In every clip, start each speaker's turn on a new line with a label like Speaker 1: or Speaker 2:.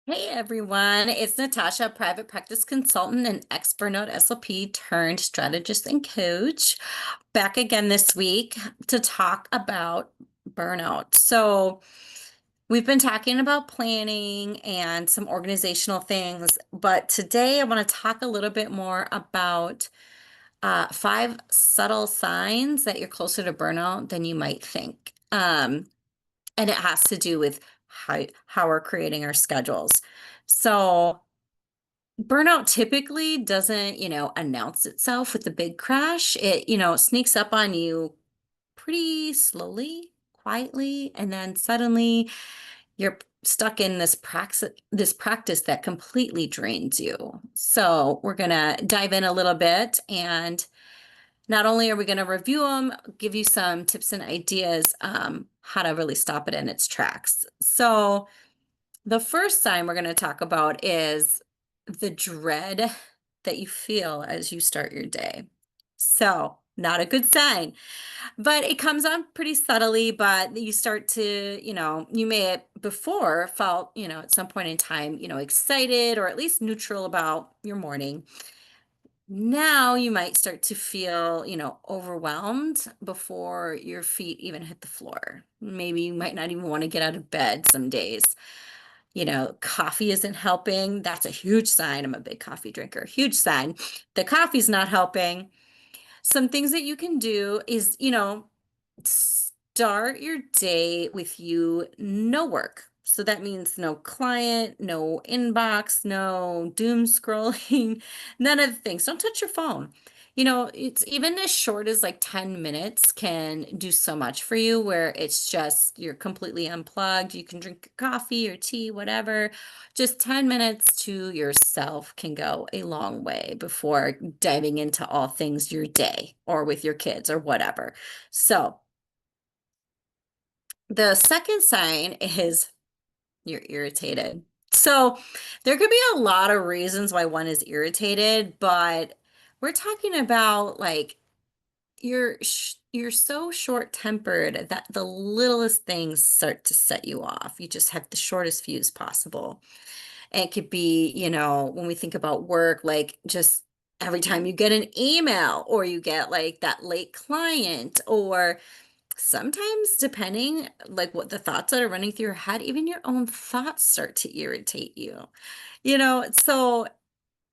Speaker 1: Hey everyone, it's Natasha, private practice consultant and expert note SLP turned strategist and coach, back again this week to talk about burnout. So, we've been talking about planning and some organizational things, but today I want to talk a little bit more about five subtle signs that you're closer to burnout than you might think. And it has to do with how we're creating our schedules. So burnout typically doesn't, announce itself with the big crash. It, sneaks up on you pretty slowly, quietly, and then suddenly you're stuck in this practice that completely drains you. So we're gonna dive in a little bit, and not only are we gonna review them, give you some tips and ideas how to really stop it in its tracks. So the first sign we're going to talk about is the dread that you feel as you start your day. So, not a good sign, but it comes on pretty subtly. But you start to, you may have before felt, at some point in time, excited or at least neutral about your morning. Now you might start to feel, overwhelmed before your feet even hit the floor. Maybe you might not even want to get out of bed some days. Coffee isn't helping. That's a huge sign. I'm a big coffee drinker. Huge sign. The coffee's not helping. Some things that you can do is, start your day with no work. So that means no client, no inbox, no doom scrolling, none of the things. Don't touch your phone. It's even as short as like 10 minutes can do so much for you where it's just you're completely unplugged. You can drink coffee or tea, whatever. Just 10 minutes to yourself can go a long way before diving into all things your day or with your kids or whatever. So, the second sign is you're irritated. So there could be a lot of reasons why one is irritated, but we're talking about like you're so short-tempered that the littlest things start to set you off. You just have the shortest fuse possible. And it could be, when we think about work, like just every time you get an email or you get like that late client or sometimes, depending, like, what the thoughts that are running through your head, even your own thoughts start to irritate you. So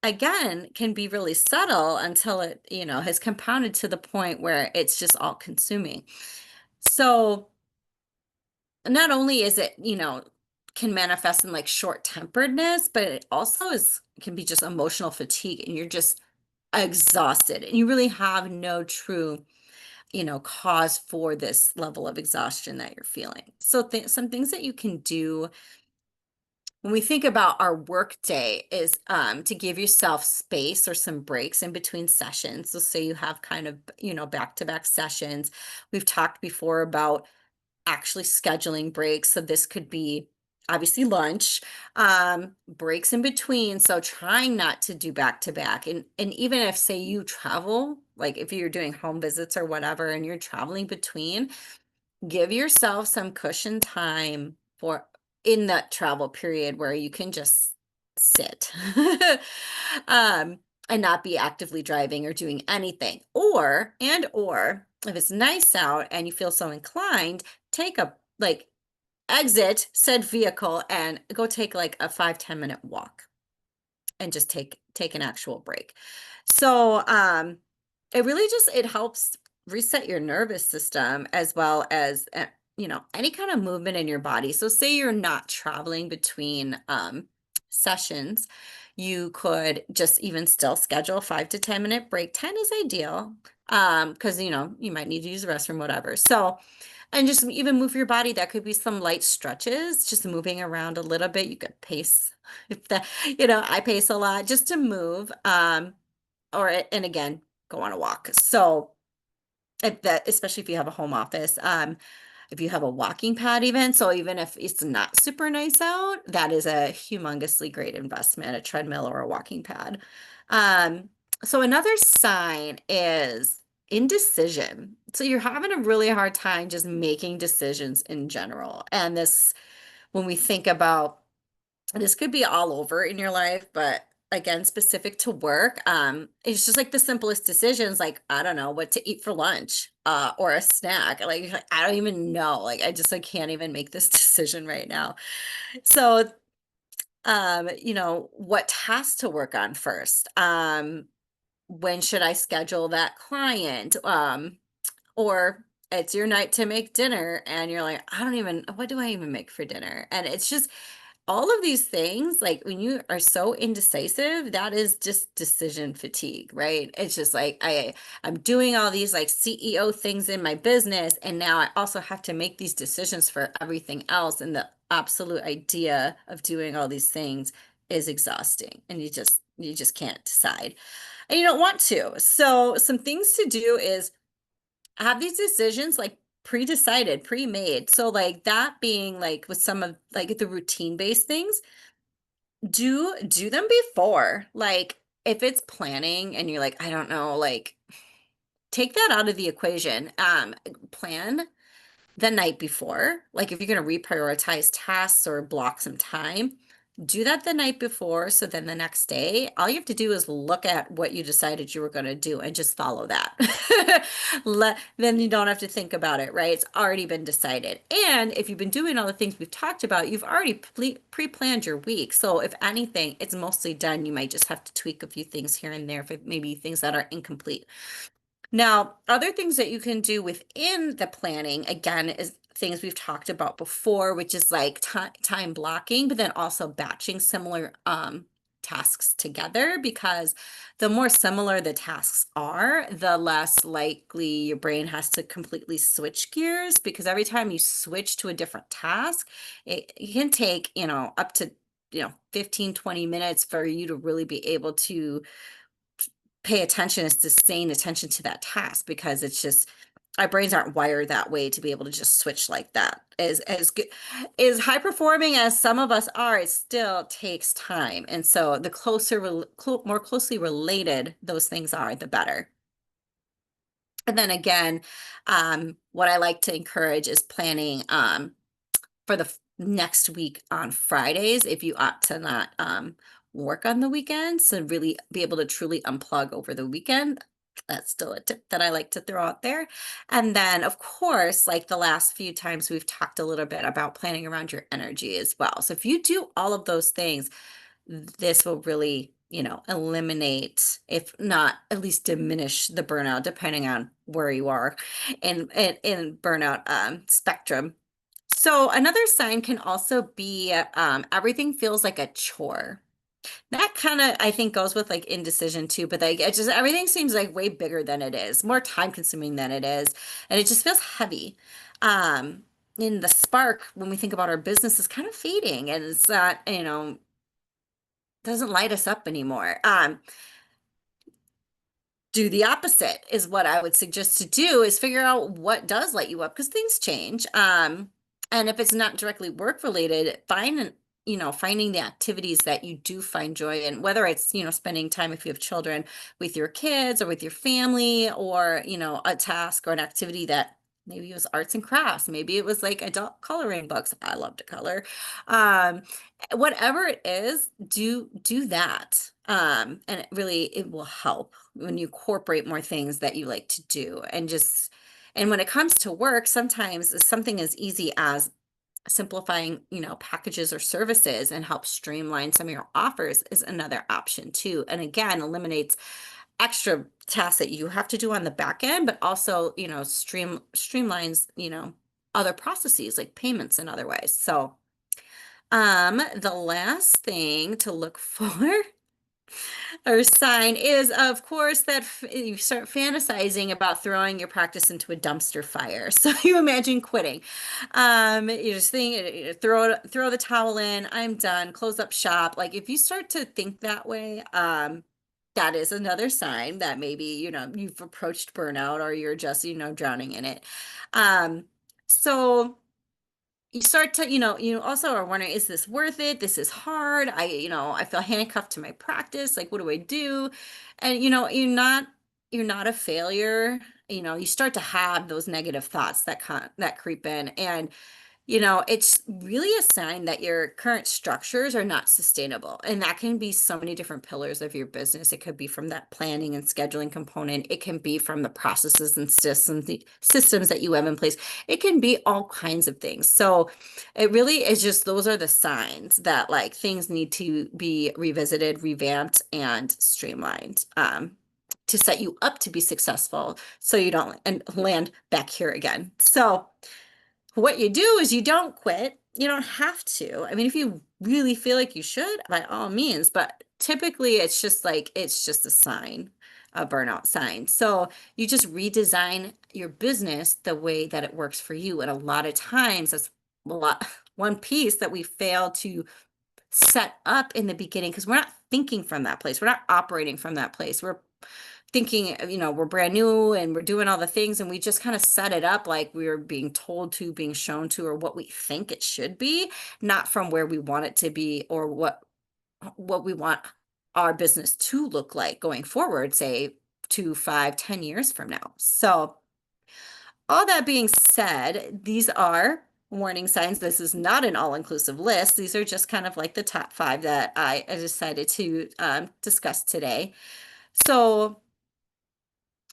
Speaker 1: again, can be really subtle until it, has compounded to the point where it's just all consuming. So not only is it, can manifest in like short-temperedness, but it also can be just emotional fatigue and you're just exhausted and you really have no true cause for this level of exhaustion that you're feeling. So some things that you can do when we think about our work day is to give yourself space or some breaks in between sessions. So say you have kind of, back-to-back sessions. We've talked before about actually scheduling breaks. So this could be obviously lunch, breaks in between. So trying not to do back to back. And even if say you travel, like if you're doing home visits or whatever, and you're traveling between, give yourself some cushion time for in that travel period where you can just sit um and not be actively driving or doing anything, or if it's nice out and you feel so inclined, take a like exit said vehicle and go take like a 5-10 minute walk and just take an actual break. So it really just it helps reset your nervous system as well as any kind of movement in your body. So say you're not traveling between sessions, you could just even still schedule a 5 to 10 minute break. 10 is ideal because you might need to use the restroom, whatever. So and just even move your body. That could be some light stretches, just moving around a little bit. You could pace if that, I pace a lot just to move. And again, go on a walk. So if that, especially if you have a home office, if you have a walking pad even, so even if it's not super nice out, that is a humongously great investment, a treadmill or a walking pad. So another sign is indecision. So you're having a really hard time just making decisions in general. And this, when we think about this could be all over in your life, but again, specific to work, it's just like the simplest decisions, like, I don't know what to eat for lunch, or a snack. Like, I don't even know. Like, I can't even make this decision right now. So, what tasks to work on first? When should I schedule that client? Or it's your night to make dinner and you're like, I don't even, what do I even make for dinner? And it's just all of these things, like when you are so indecisive, that is just decision fatigue, right? It's just like I'm doing all these like CEO things in my business, and now I also have to make these decisions for everything else. And the absolute idea of doing all these things is exhausting, and you just can't decide. And you don't want to. So some things to do is have these decisions like pre-decided, pre-made. So like that being like with some of like the routine-based things, do them before. Like if it's planning and you're like, I don't know, like take that out of the equation. Plan the night before. Like if you're going to reprioritize tasks or block some time, do that the night before. So then the next day, all you have to do is look at what you decided you were going to do and just follow that. Then you don't have to think about it, right? It's already been decided. And if you've been doing all the things we've talked about, you've already pre-planned your week. So if anything, it's mostly done. You might just have to tweak a few things here and there for maybe things that are incomplete. Now, other things that you can do within the planning, again, is things we've talked about before, which is like time blocking, but then also batching similar tasks together, because the more similar the tasks are, the less likely your brain has to completely switch gears, because every time you switch to a different task, it can take, up to 15, 20 minutes for you to really be able to pay attention, is sustained attention to that task, because it's just our brains aren't wired that way to be able to just switch like that. As good as high performing as some of us are, it still takes time. And so the more closely related those things are, the better. And then again, what I like to encourage is planning for the next week on Fridays, if you opt to not work on the weekends, so really be able to truly unplug over the weekend. That's still a tip that I like to throw out there. And then, of course, like the last few times, we've talked a little bit about planning around your energy as well. So if you do all of those things, this will really, eliminate, if not at least diminish the burnout, depending on where you are in burnout spectrum. So another sign can also be everything feels like a chore. That kind of, I think, goes with like indecision too, but like it just everything seems like way bigger than it is, more time consuming than it is, and it just feels heavy. Um, in the spark, when we think about our business, is kind of fading, and it's not, doesn't light us up anymore. Do the opposite is what I would suggest to do, is figure out what does light you up, because things change. And if it's not directly work related, finding the activities that you do find joy in, whether it's, spending time, if you have children, with your kids or with your family, or, a task or an activity that maybe it was arts and crafts, maybe it was like adult coloring books. I love to color. Um, Whatever it is, do that. And it will help when you incorporate more things that you like to do. And when it comes to work, sometimes something as easy as simplifying, packages or services, and help streamline some of your offers is another option too. And again, eliminates extra tasks that you have to do on the back end, but also, streamlines, other processes like payments and other ways. So the last thing to look for or sign is, of course, that you start fantasizing about throwing your practice into a dumpster fire. So you imagine quitting. You just think, throw the towel in, I'm done, close up shop. Like if you start to think that way, that is another sign that maybe, you've approached burnout, or you're just, drowning in it. So you start to, you also are wondering, is this worth it? This is hard. I feel handcuffed to my practice. Like, what do I do? And, you're not a failure. You start to have those negative thoughts that creep in, and it's really a sign that your current structures are not sustainable. And that can be so many different pillars of your business. It could be from that planning and scheduling component. It can be from the processes and systems that you have in place. It can be all kinds of things. So it really is just those are the signs that like things need to be revisited, revamped, and streamlined. To set you up to be successful so you don't and land back here again. So what you do is you don't quit. You don't have to. I mean, if you really feel like you should, by all means, but typically it's just a sign, a burnout sign. So you just redesign your business the way that it works for you. And a lot of times that's a lot, one piece that we fail to set up in the beginning because we're not thinking from that place. We're not operating from that place. We're thinking, we're brand new and we're doing all the things and we just kind of set it up like we are being told to, being shown to, or what we think it should be, not from where we want it to be or what we want our business to look like going forward, say 2, 5, 10 years from now. So all that being said, these are warning signs. This is not an all-inclusive list. These are just kind of like the top 5 that I decided to discuss today. So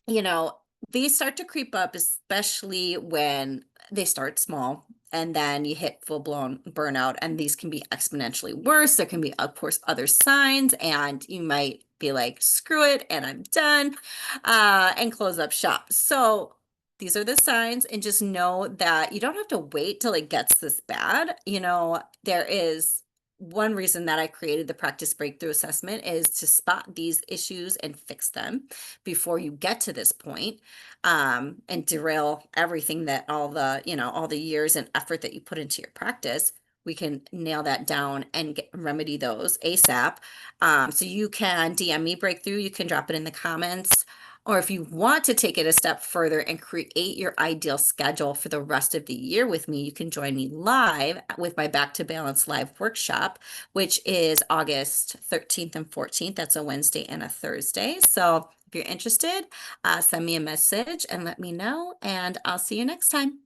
Speaker 1: you know, these start to creep up, especially when they start small and then you hit full blown burnout, and these can be exponentially worse. There can be, of course, other signs, and you might be like, screw it, and I'm done, and close up shop. So these are the signs, and just know that you don't have to wait till it gets this bad. There is one reason that I created the practice breakthrough assessment is to spot these issues and fix them before you get to this point, and derail everything that all the years and effort that you put into your practice. We can nail that down and remedy those ASAP. So you can DM me breakthrough, you can drop it in the comments. Or if you want to take it a step further and create your ideal schedule for the rest of the year with me, you can join me live with my Back to Balance live workshop, which is August 13th and 14th. That's a Wednesday and a Thursday. So if you're interested, send me a message and let me know, and I'll see you next time.